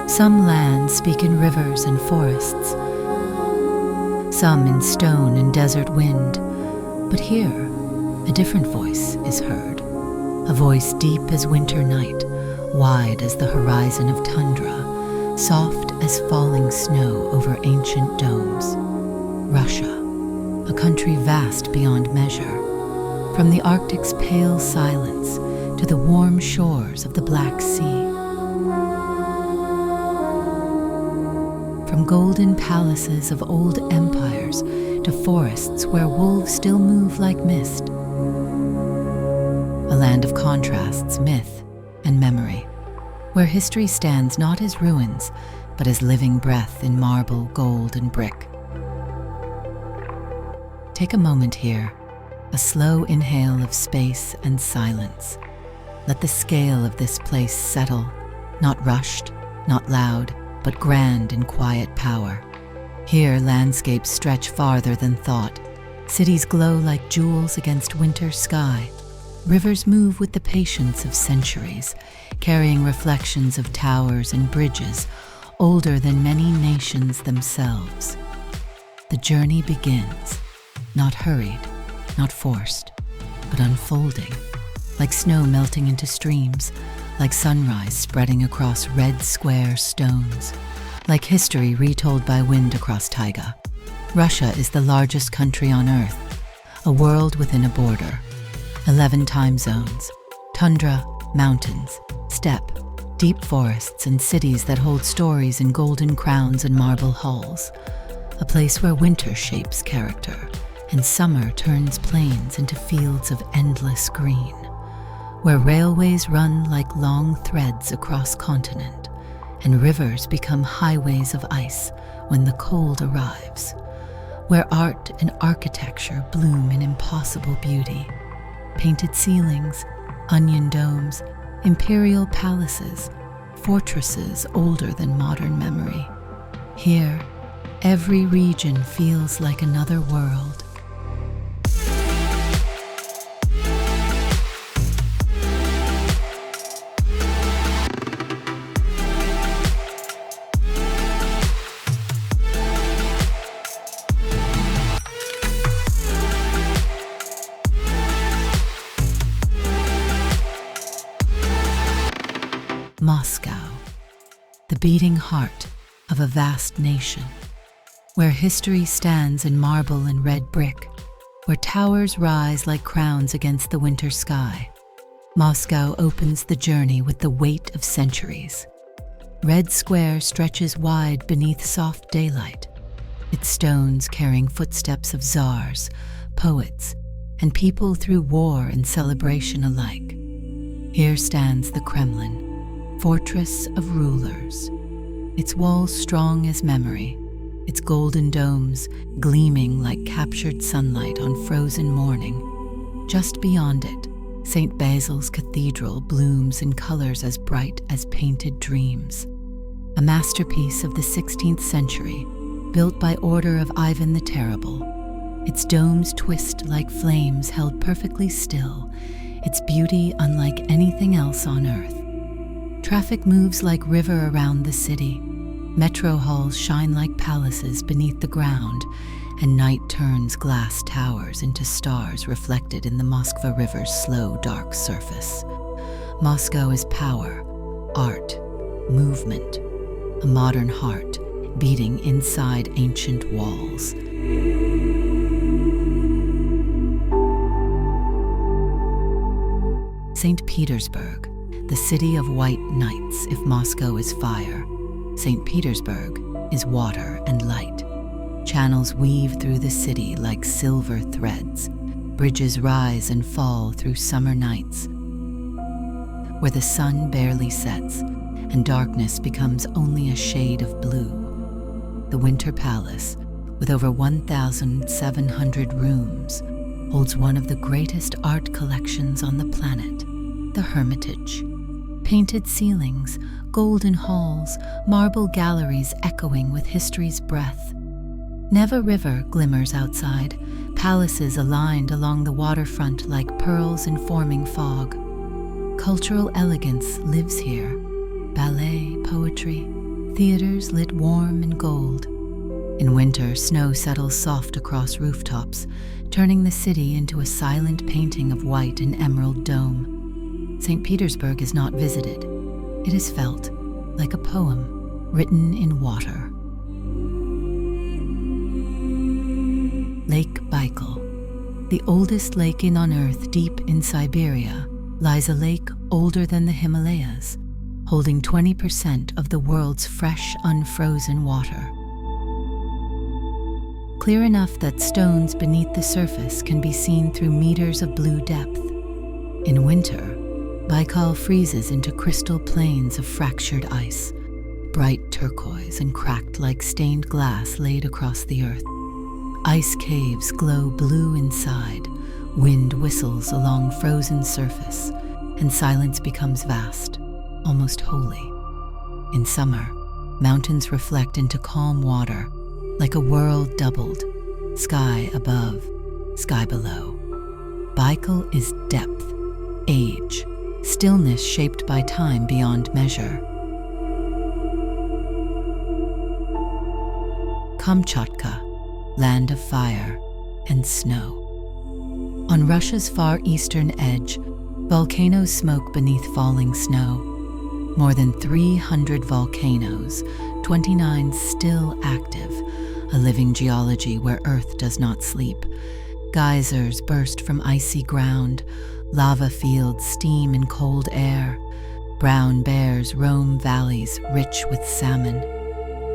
Some lands speak in rivers and forests, some in stone and desert wind, but here a different voice is heard, a voice deep as winter night, wide as the horizon of tundra, soft as falling snow over ancient domes. Russia, a country vast beyond measure, from the Arctic's pale silence to the warm shores of the Black Sea. From golden palaces of old empires to forests where wolves still move like mist. A land of contrasts, myth, and memory, where history stands not as ruins, but as living breath in marble, gold, and brick. Take a moment here, a slow inhale of space and silence. Let the scale of this place settle, not rushed, not loud, but grand in quiet power. Here landscapes stretch farther than thought. Cities glow like jewels against winter sky. Rivers move with the patience of centuries, carrying reflections of towers and bridges older than many nations themselves. The journey begins, not hurried, not forced, but unfolding, like snow melting into streams, like sunrise spreading across red square stones, like history retold by wind across taiga. Russia is the largest country on Earth, a world within a border. 11 time zones, tundra, mountains, steppe, deep forests, and cities that hold stories in golden crowns and marble halls. A place where winter shapes character, and summer turns plains into fields of endless green. Where railways run like long threads across continent, and rivers become highways of ice when the cold arrives. Where art and architecture bloom in impossible beauty. Painted ceilings, onion domes, imperial palaces, fortresses older than modern memory. Here, every region feels like another world. Moscow, the beating heart of a vast nation, where history stands in marble and red brick, where towers rise like crowns against the winter sky. Moscow opens the journey with the weight of centuries. Red Square stretches wide beneath soft daylight, its stones carrying footsteps of czars, poets, and people through war and celebration alike. Here stands the Kremlin, fortress of rulers, its walls strong as memory, its golden domes gleaming like captured sunlight on frozen morning. Just beyond it, St. Basil's Cathedral blooms in colors as bright as painted dreams. A masterpiece of the 16th century, built by order of Ivan the Terrible. Its domes twist like flames held perfectly still, its beauty unlike anything else on Earth. Traffic moves like river around the city. Metro halls shine like palaces beneath the ground, and night turns glass towers into stars reflected in the Moskva River's slow, dark surface. Moscow is power, art, movement, a modern heart beating inside ancient walls. Saint Petersburg, the city of white nights if Moscow is fire. St. Petersburg is water and light. Channels weave through the city like silver threads. Bridges rise and fall through summer nights, where the sun barely sets and darkness becomes only a shade of blue. The Winter Palace, with over 1,700 rooms, holds one of the greatest art collections on the planet, the Hermitage. Painted ceilings, golden halls, marble galleries echoing with history's breath. Neva River glimmers outside, palaces aligned along the waterfront like pearls in forming fog. Cultural elegance lives here. Ballet, poetry, theaters lit warm and gold. In winter, snow settles soft across rooftops, turning the city into a silent painting of white and emerald dome. St. Petersburg is not visited. It is felt, like a poem written in water. Lake Baikal. The oldest lake on Earth, deep in Siberia, lies a lake older than the Himalayas, holding 20% of the world's fresh, unfrozen water. Clear enough that stones beneath the surface can be seen through meters of blue depth. In winter, Baikal freezes into crystal plains of fractured ice, bright turquoise and cracked like stained glass laid across the earth. Ice caves glow blue inside, wind whistles along frozen surface, and silence becomes vast, almost holy. In summer, mountains reflect into calm water, like a world doubled, sky above, sky below. Baikal is depth, age, stillness shaped by time beyond measure. Kamchatka, land of fire and snow. On Russia's far eastern edge, volcanoes smoke beneath falling snow. More than 300 volcanoes, 29 still active, a living geology where Earth does not sleep. Geysers burst from icy ground, lava fields steam in cold air. Brown bears roam valleys rich with salmon.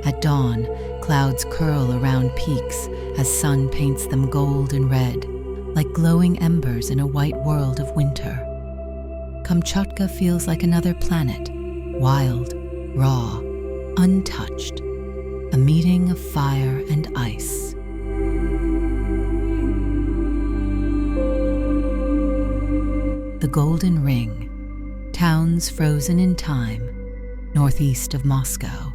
At dawn, clouds curl around peaks as sun paints them gold and red, like glowing embers in a white world of winter. Kamchatka feels like another planet, wild, raw, untouched, a meeting of fire and ice. The Golden Ring, towns frozen in time, northeast of Moscow.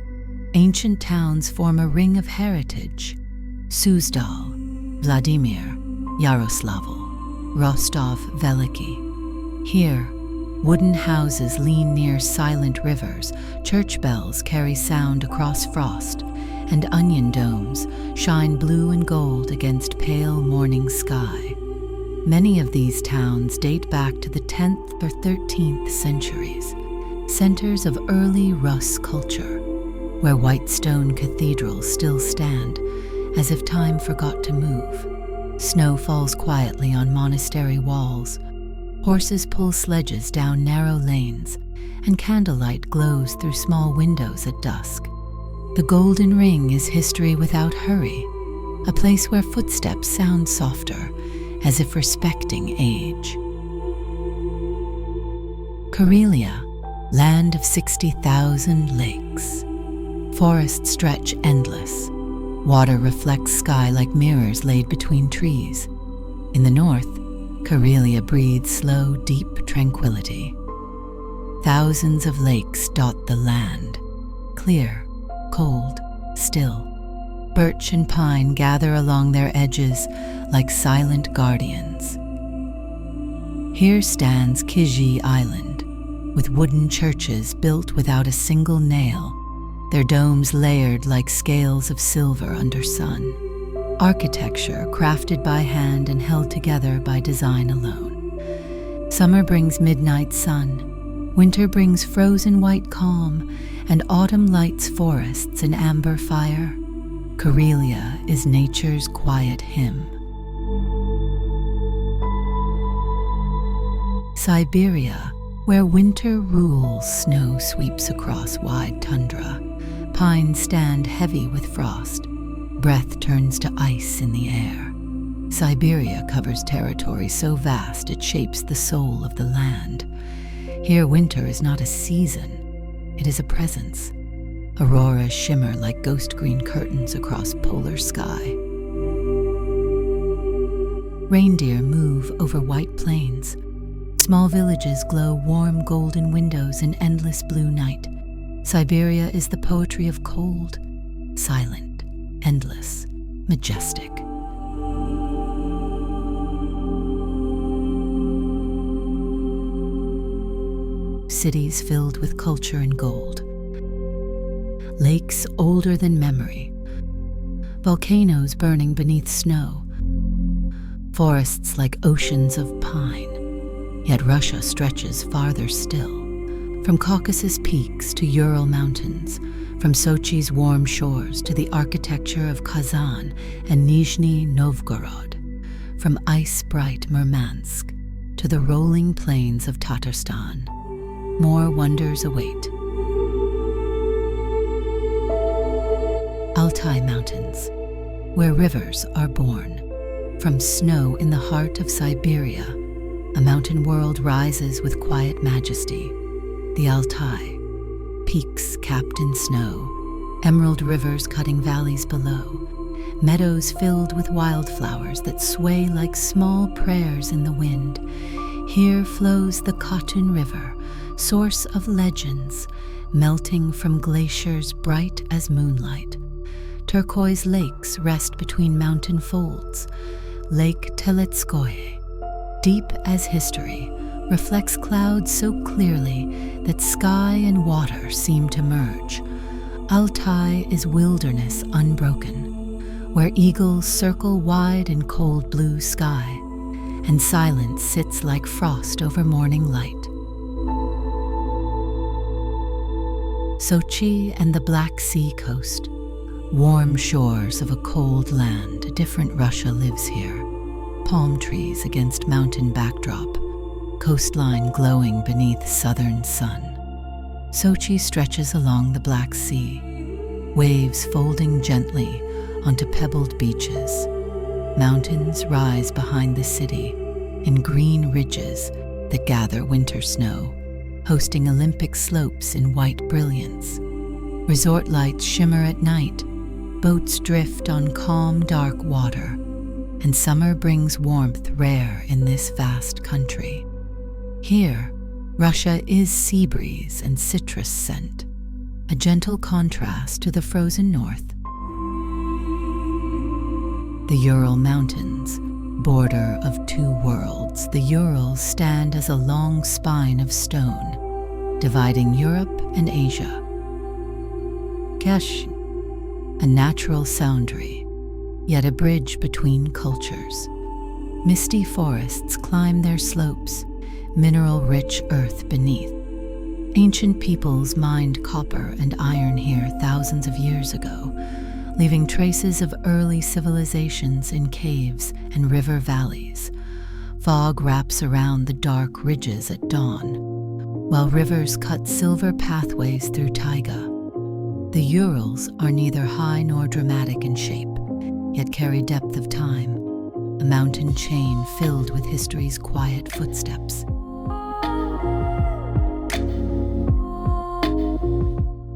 Ancient towns form a ring of heritage: Suzdal, Vladimir, Yaroslavl, Rostov-Veliki. Here, wooden houses lean near silent rivers, church bells carry sound across frost, and onion domes shine blue and gold against pale morning sky. Many of these towns date back to the 10th or 13th centuries, centers of early Rus culture, where white stone cathedrals still stand, as if time forgot to move. Snow falls quietly on monastery walls. Horses pull sledges down narrow lanes, and candlelight glows through small windows at dusk. The Golden Ring is history without hurry, a place where footsteps sound softer, as if respecting age. Karelia, land of 60,000 lakes. Forests stretch endless. Water reflects sky like mirrors laid between trees. In the north, Karelia breathes slow, deep tranquility. Thousands of lakes dot the land, clear, cold, still. Birch and pine gather along their edges like silent guardians. Here stands Kizhi Island, with wooden churches built without a single nail, their domes layered like scales of silver under sun. Architecture crafted by hand and held together by design alone. Summer brings midnight sun, winter brings frozen white calm, and autumn lights forests in amber fire. Karelia is nature's quiet hymn. Siberia, where winter rules, snow sweeps across wide tundra. Pines stand heavy with frost. Breath turns to ice in the air. Siberia covers territory so vast it shapes the soul of the land. Here winter is not a season, it is a presence. Auroras shimmer like ghost green curtains across polar sky. Reindeer move over white plains. Small villages glow warm golden windows in endless blue night. Siberia is the poetry of cold, silent, endless, majestic. Cities filled with culture and gold. lakes older than memory, volcanoes burning beneath snow, forests like oceans of pine. Yet Russia stretches farther still, from Caucasus peaks to Ural mountains, from Sochi's warm shores to the architecture of Kazan and Nizhny Novgorod, from ice-bright Murmansk to the rolling plains of Tatarstan. More wonders await. Altai Mountains, where rivers are born. From snow in the heart of Siberia, a mountain world rises with quiet majesty. The Altai, peaks capped in snow, emerald rivers cutting valleys below, meadows filled with wildflowers that sway like small prayers in the wind. Here flows the Khatun River, source of legends, melting from glaciers bright as moonlight. Turquoise lakes rest between mountain folds. Lake Teletskoye, deep as history, reflects clouds so clearly that sky and water seem to merge. Altai is wilderness unbroken, where eagles circle wide in cold blue sky, and silence sits like frost over morning light. Sochi and the Black Sea coast, warm shores of a cold land. A different Russia lives here. Palm trees against mountain backdrop, coastline glowing beneath southern sun. Sochi stretches along the Black Sea, waves folding gently onto pebbled beaches. Mountains rise behind the city in green ridges that gather winter snow, hosting Olympic slopes in white brilliance. Resort lights shimmer at night, boats drift on calm, dark water, and summer brings warmth rare in this vast country. Here, Russia is sea breeze and citrus scent, a gentle contrast to the frozen north. The Ural Mountains, border of two worlds. The Urals stand as a long spine of stone, dividing Europe and Asia. Kesh, a natural boundary, yet a bridge between cultures. Misty forests climb their slopes, mineral-rich earth beneath. Ancient peoples mined copper and iron here thousands of years ago, leaving traces of early civilizations in caves and river valleys. Fog wraps around the dark ridges at dawn, while rivers cut silver pathways through taiga. The Urals are neither high nor dramatic in shape, yet carry depth of time, a mountain chain filled with history's quiet footsteps.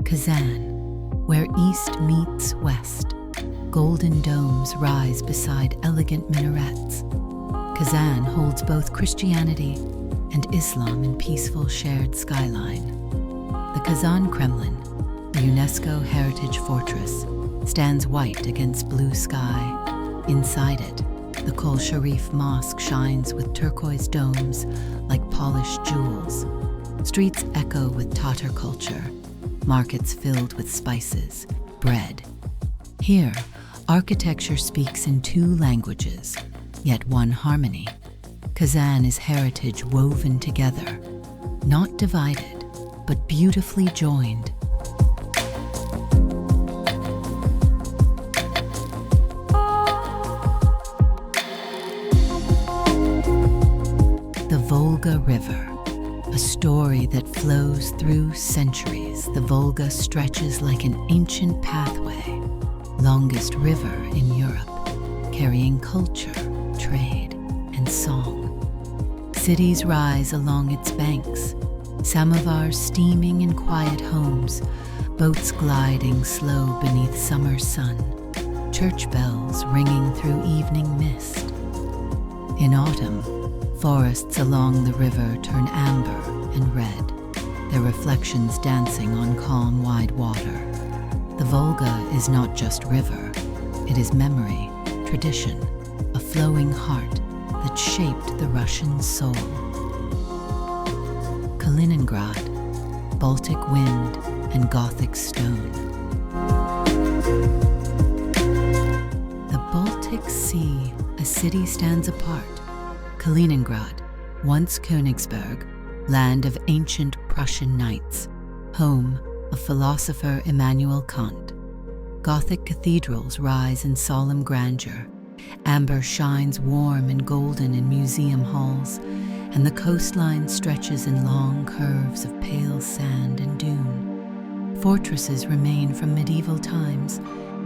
Kazan, where east meets west, golden domes rise beside elegant minarets. Kazan holds both Christianity and Islam in peaceful shared skyline. The Kazan Kremlin, the UNESCO Heritage Fortress, stands white against blue sky. Inside it, the Kol Sharif Mosque shines with turquoise domes like polished jewels. Streets echo with Tatar culture, markets filled with spices, bread. Here, architecture speaks in two languages, yet one harmony. Kazan is heritage woven together, not divided, but beautifully joined. The Volga River, a story that flows through centuries. The Volga stretches like an ancient pathway, longest river in Europe, carrying culture, trade, and song. Cities rise along its banks, samovars steaming in quiet homes, boats gliding slow beneath summer sun, church bells ringing through evening mist. In autumn, forests along the river turn amber and red, their reflections dancing on calm, wide water. The Volga is not just river, it is memory, tradition, a flowing heart that shaped the Russian soul. Kaliningrad, Baltic wind and Gothic stone, Baltic Sea, a city stands apart. Kaliningrad, once Königsberg, land of ancient Prussian knights, home of philosopher Immanuel Kant. Gothic cathedrals rise in solemn grandeur. Amber shines warm and golden in museum halls, and the coastline stretches in long curves of pale sand and dune. Fortresses remain from medieval times,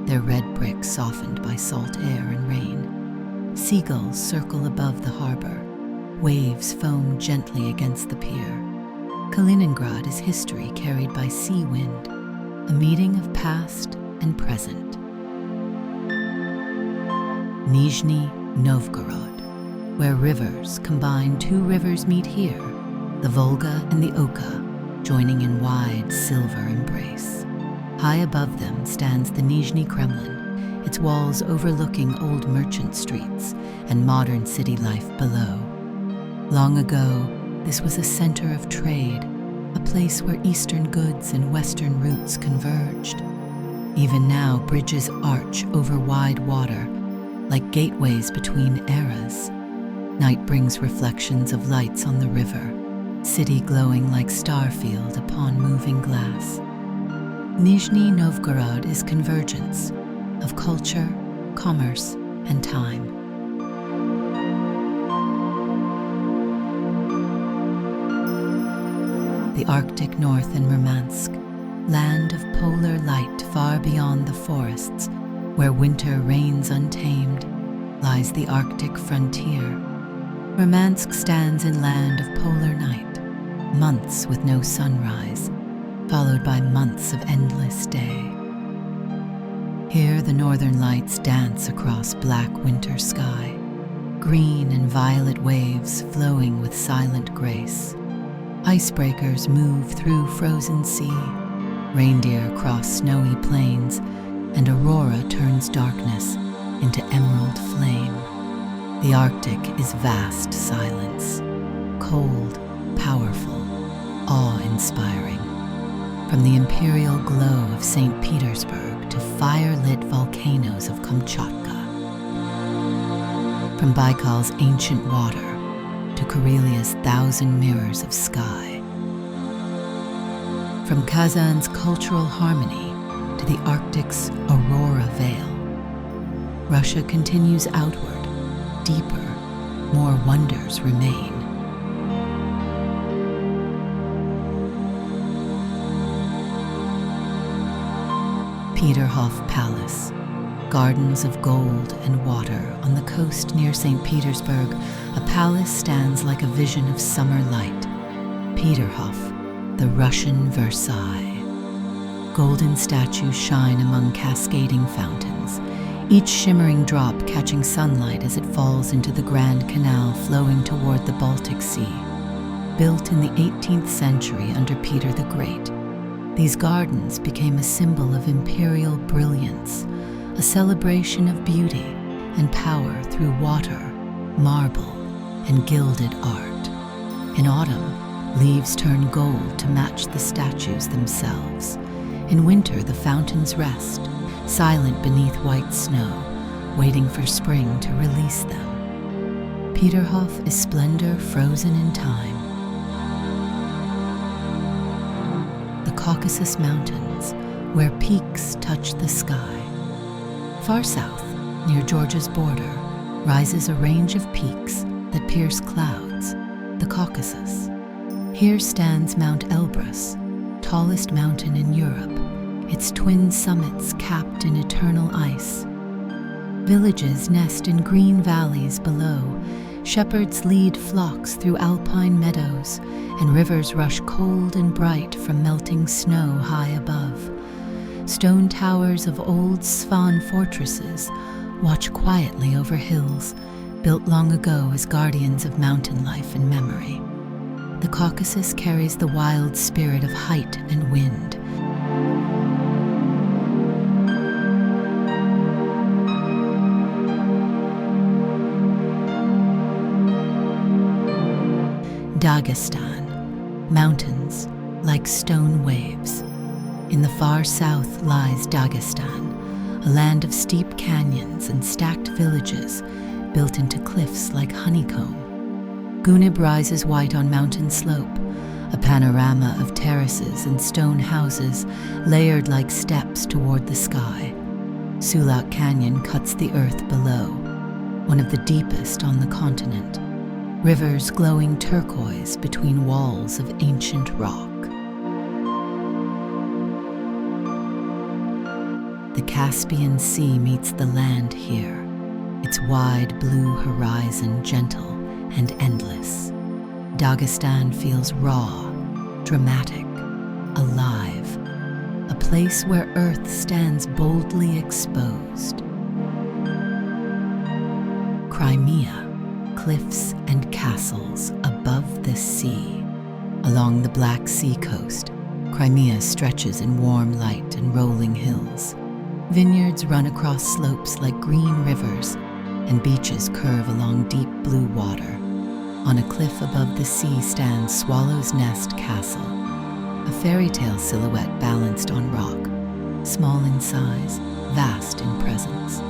their red bricks softened by salt air and rain. Seagulls circle above the harbor. Waves foam gently against the pier. Kaliningrad is history carried by sea wind, a meeting of past and present. Nizhny Novgorod, where rivers combine. Two rivers meet here, the Volga and the Oka, joining in wide silver embrace. High above them stands the Nizhny Kremlin, its walls overlooking old merchant streets and modern city life below. Long ago, this was a center of trade, a place where eastern goods and western routes converged. Even now, bridges arch over wide water, like gateways between eras. Night brings reflections of lights on the river, city glowing like starfield upon moving glass. Nizhny Novgorod is convergence of culture, commerce, and time. The Arctic North in Murmansk, land of polar light far beyond the forests, where winter reigns untamed, lies the Arctic frontier. Murmansk stands in land of polar night, months with no sunrise, followed by months of endless day. Here the northern lights dance across black winter sky, green and violet waves flowing with silent grace. Icebreakers move through frozen sea, reindeer cross snowy plains, and aurora turns darkness into emerald flame. The Arctic is vast silence, cold, powerful, awe-inspiring. From the imperial glow of Saint Petersburg to fire-lit volcanoes of Kamchatka. From Baikal's ancient water to Karelia's thousand mirrors of sky. From Kazan's cultural harmony to the Arctic's aurora veil. Russia continues outward, deeper, more wonders remain. Peterhof Palace, gardens of gold and water on the coast near St. Petersburg. A palace stands like a vision of summer light. Peterhof, the Russian Versailles. Golden statues shine among cascading fountains, each shimmering drop catching sunlight as it falls into the Grand Canal flowing toward the Baltic Sea. Built in the 18th century under Peter the Great, these gardens became a symbol of imperial brilliance, a celebration of beauty and power through water, marble, and gilded art. In autumn, leaves turn gold to match the statues themselves. In winter, the fountains rest, silent beneath white snow, waiting for spring to release them. Peterhof is splendor frozen in time. The Caucasus Mountains, where peaks touch the sky. Far south, near Georgia's border, rises a range of peaks that pierce clouds, the Caucasus. Here stands Mount Elbrus, tallest mountain in Europe, its twin summits capped in eternal ice. Villages nest in green valleys below, shepherds lead flocks through alpine meadows, and rivers rush cold and bright from melting snow high above. Stone towers of old Svan fortresses watch quietly over hills, built long ago as guardians of mountain life and memory. The Caucasus carries the wild spirit of height and wind. Dagestan, mountains like stone waves. In the far south lies Dagestan, a land of steep canyons and stacked villages built into cliffs like honeycomb. Gunib rises white on mountain slope, a panorama of terraces and stone houses layered like steps toward the sky. Sulak Canyon cuts the earth below, one of the deepest on the continent, rivers glowing turquoise between walls of ancient rock. The Caspian Sea meets the land here, its wide blue horizon gentle and endless. Dagestan feels raw, dramatic, alive, a place where Earth stands boldly exposed. Crimea, cliffs and castles above the sea. Along the Black Sea coast, Crimea stretches in warm light and rolling hills. Vineyards run across slopes like green rivers, and beaches curve along deep blue water. On a cliff above the sea stands Swallow's Nest Castle, a fairy tale silhouette balanced on rock, small in size, vast in presence.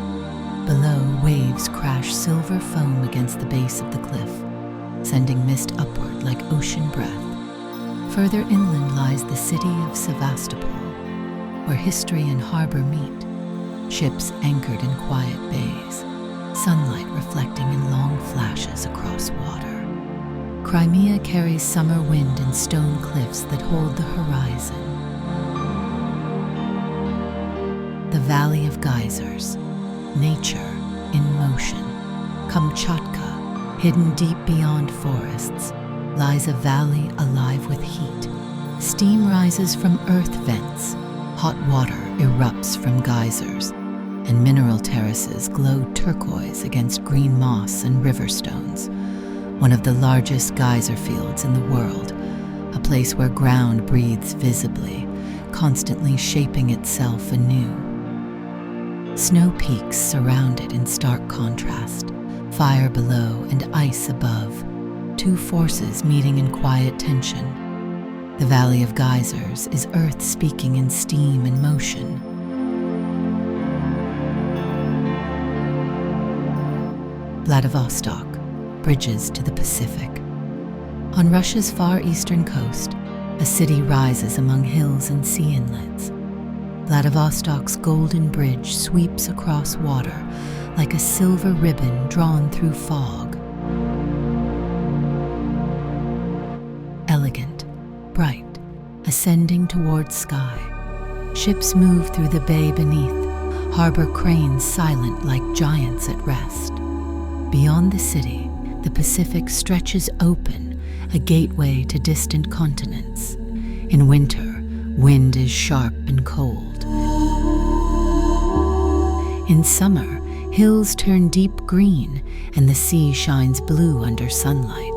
Below, waves crash silver foam against the base of the cliff, sending mist upward like ocean breath. Further inland lies the city of Sevastopol, where history and harbor meet, ships anchored in quiet bays, sunlight reflecting in long flashes across water. Crimea carries summer wind and stone cliffs that hold the horizon. The Valley of Geysers, nature in motion. Kamchatka, hidden deep beyond forests, lies a valley alive with heat. Steam rises from earth vents, hot water erupts from geysers, and mineral terraces glow turquoise against green moss and river stones. One of the largest geyser fields in the world, a place where ground breathes visibly, constantly shaping itself anew. Snow peaks surround it in stark contrast, fire below and ice above, two forces meeting in quiet tension. The Valley of Geysers is Earth speaking in steam and motion. Vladivostok, bridges to the Pacific. On Russia's far eastern coast, a city rises among hills and sea inlets. Vladivostok's golden bridge sweeps across water like a silver ribbon drawn through fog. Elegant, bright, ascending toward sky. Ships move through the bay beneath, harbor cranes silent like giants at rest. Beyond the city, the Pacific stretches open, a gateway to distant continents. In winter, wind is sharp and cold. In summer, hills turn deep green and the sea shines blue under sunlight.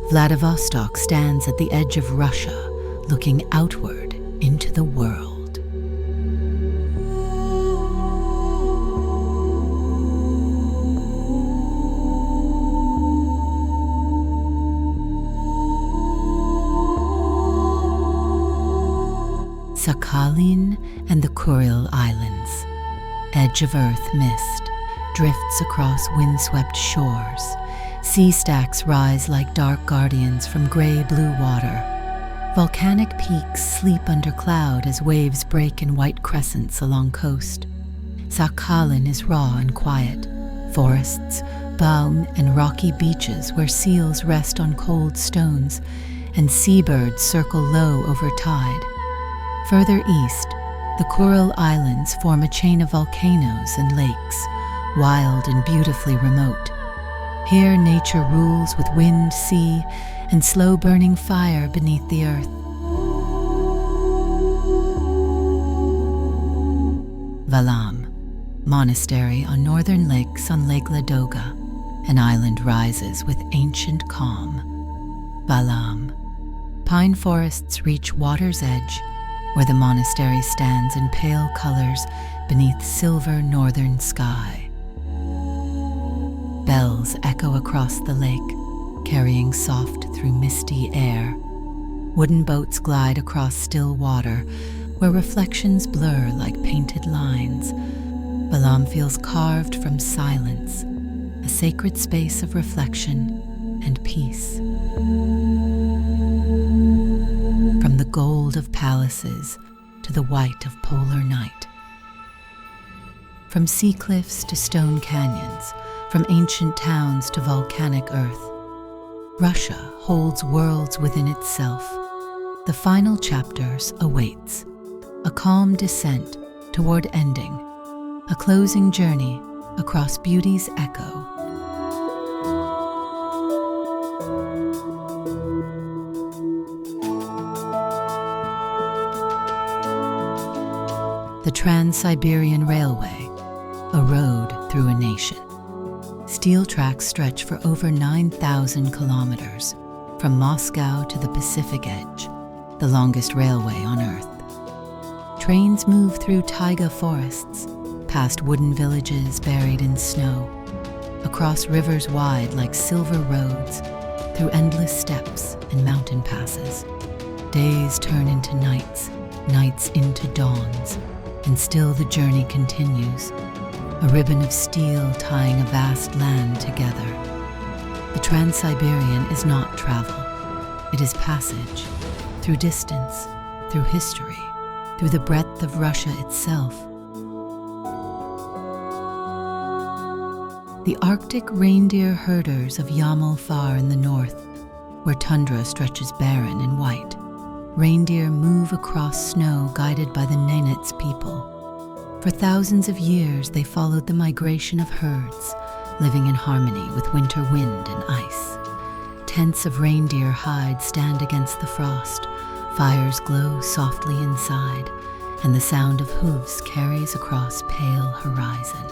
Vladivostok stands at the edge of Russia, looking outward into the world. Sakhalin and the Kuril Islands. Edge of earth mist drifts across windswept shores. Sea stacks rise like dark guardians from gray-blue water. Volcanic peaks sleep under cloud as waves break in white crescents along coast. Sakhalin is raw and quiet. Forests, balm, and rocky beaches where seals rest on cold stones and seabirds circle low over tide. Further east, the Kuril Islands form a chain of volcanoes and lakes, wild and beautifully remote. Here nature rules with wind, sea, and slow-burning fire beneath the earth. Valam, monastery on northern lakes on Lake Ladoga. An island rises with ancient calm. Valam. Pine forests reach water's edge, where the monastery stands in pale colors beneath silver northern sky. Bells echo across the lake, carrying soft through misty air. Wooden boats glide across still water, where reflections blur like painted lines. Balam feels carved from silence, a sacred space of reflection and peace. From the gold of palaces to the white of polar night. From sea cliffs to stone canyons, from ancient towns to volcanic earth, Russia holds worlds within itself. The final chapters awaits, a calm descent toward ending, a closing journey across beauty's echo. The Trans-Siberian Railway, a road through a nation. Steel tracks stretch for over 9,000 kilometers, from Moscow to the Pacific Edge, the longest railway on Earth. Trains move through taiga forests, past wooden villages buried in snow, across rivers wide like silver roads, through endless steppes and mountain passes. Days turn into nights, nights into dawns, and still the journey continues, a ribbon of steel tying a vast land together. The Trans-Siberian is not travel. It is passage, through distance, through history, through the breadth of Russia itself. The Arctic reindeer herders of Yamal far in the north, where tundra stretches barren and white, reindeer move across snow guided by the Nenets people. For thousands of years they followed the migration of herds, living in harmony with winter wind and ice. Tents of reindeer hide stand against the frost, fires glow softly inside, and the sound of hooves carries across pale horizon.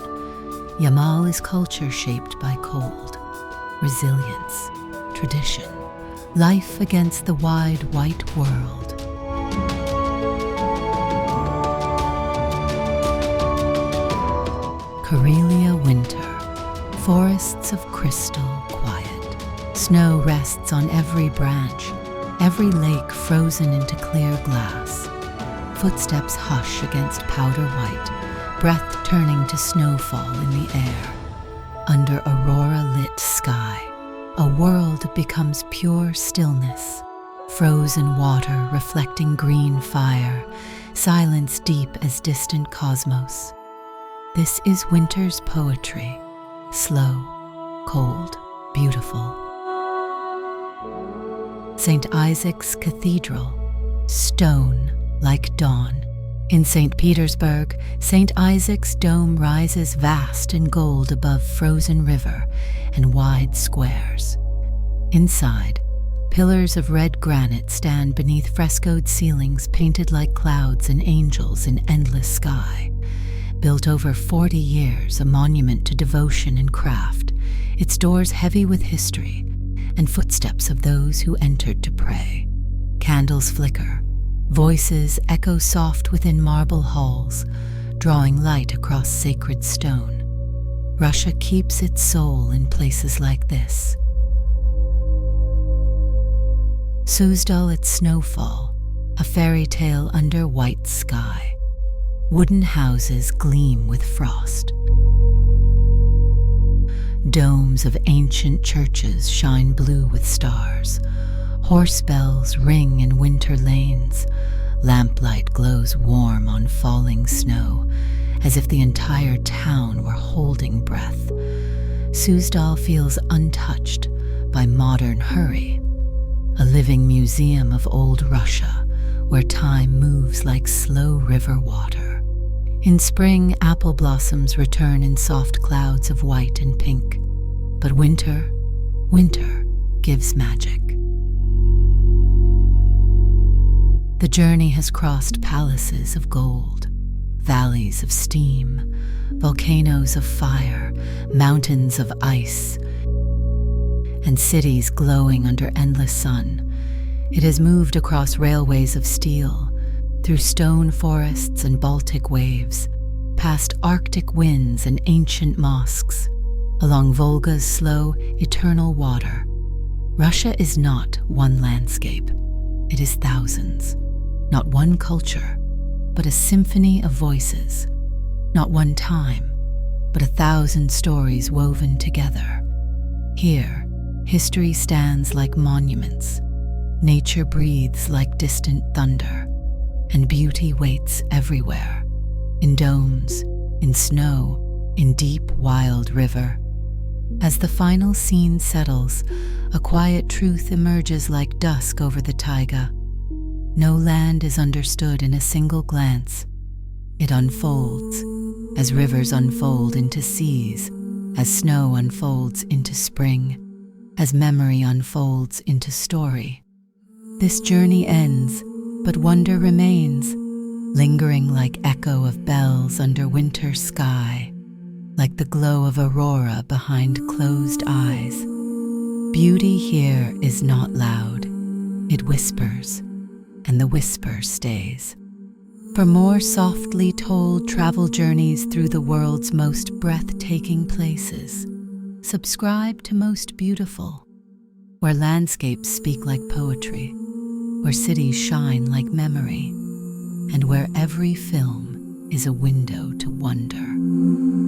Yamal is culture shaped by cold, resilience, tradition, life against the wide white world. Karelia winter, forests of crystal quiet. Snow rests on every branch, every lake frozen into clear glass. Footsteps hush against powder white, breath turning to snowfall in the air. Under aurora-lit sky, a world becomes pure stillness. Frozen water reflecting green fire, silence deep as distant cosmos. This is winter's poetry, slow, cold, beautiful. St. Isaac's Cathedral, stone like dawn. In Saint Petersburg, St. Isaac's dome rises vast in gold above frozen river and wide squares. Inside, pillars of red granite stand beneath frescoed ceilings painted like clouds and angels in endless sky. Built over 40 years, a monument to devotion and craft, its doors heavy with history and footsteps of those who entered to pray. Candles flicker, voices echo soft within marble halls, drawing light across sacred stone. Russia keeps its soul in places like this. Suzdal at snowfall, a fairy tale under white sky. Wooden houses gleam with frost. Domes of ancient churches shine blue with stars. Horse bells ring in winter lanes. Lamplight glows warm on falling snow, as if the entire town were holding breath. Suzdal feels untouched by modern hurry, a living museum of old Russia, where time moves like slow river water. In spring, apple blossoms return in soft clouds of white and pink. But winter gives magic. The journey has crossed palaces of gold, valleys of steam, volcanoes of fire, mountains of ice, and cities glowing under endless sun. It has moved across railways of steel, through stone forests and Baltic waves, past Arctic winds and ancient mosques, along Volga's slow, eternal water. Russia is not one landscape. It is thousands. Not one culture, but a symphony of voices. not one time, but 1,000 stories woven together. Here, history stands like monuments, nature breathes like distant thunder, and beauty waits everywhere, in domes, in snow, in deep, wild river. As the final scene settles, a quiet truth emerges like dusk over the taiga. No land is understood in a single glance. It unfolds, as rivers unfold into seas, as snow unfolds into spring, as memory unfolds into story. This journey ends, but wonder remains, lingering like echo of bells under winter sky, like the glow of aurora behind closed eyes. Beauty here is not loud, it whispers, and the whisper stays. For more softly told travel journeys through the world's most breathtaking places, subscribe to Most Beautiful, where landscapes speak like poetry, where cities shine like memory, and where every film is a window to wonder.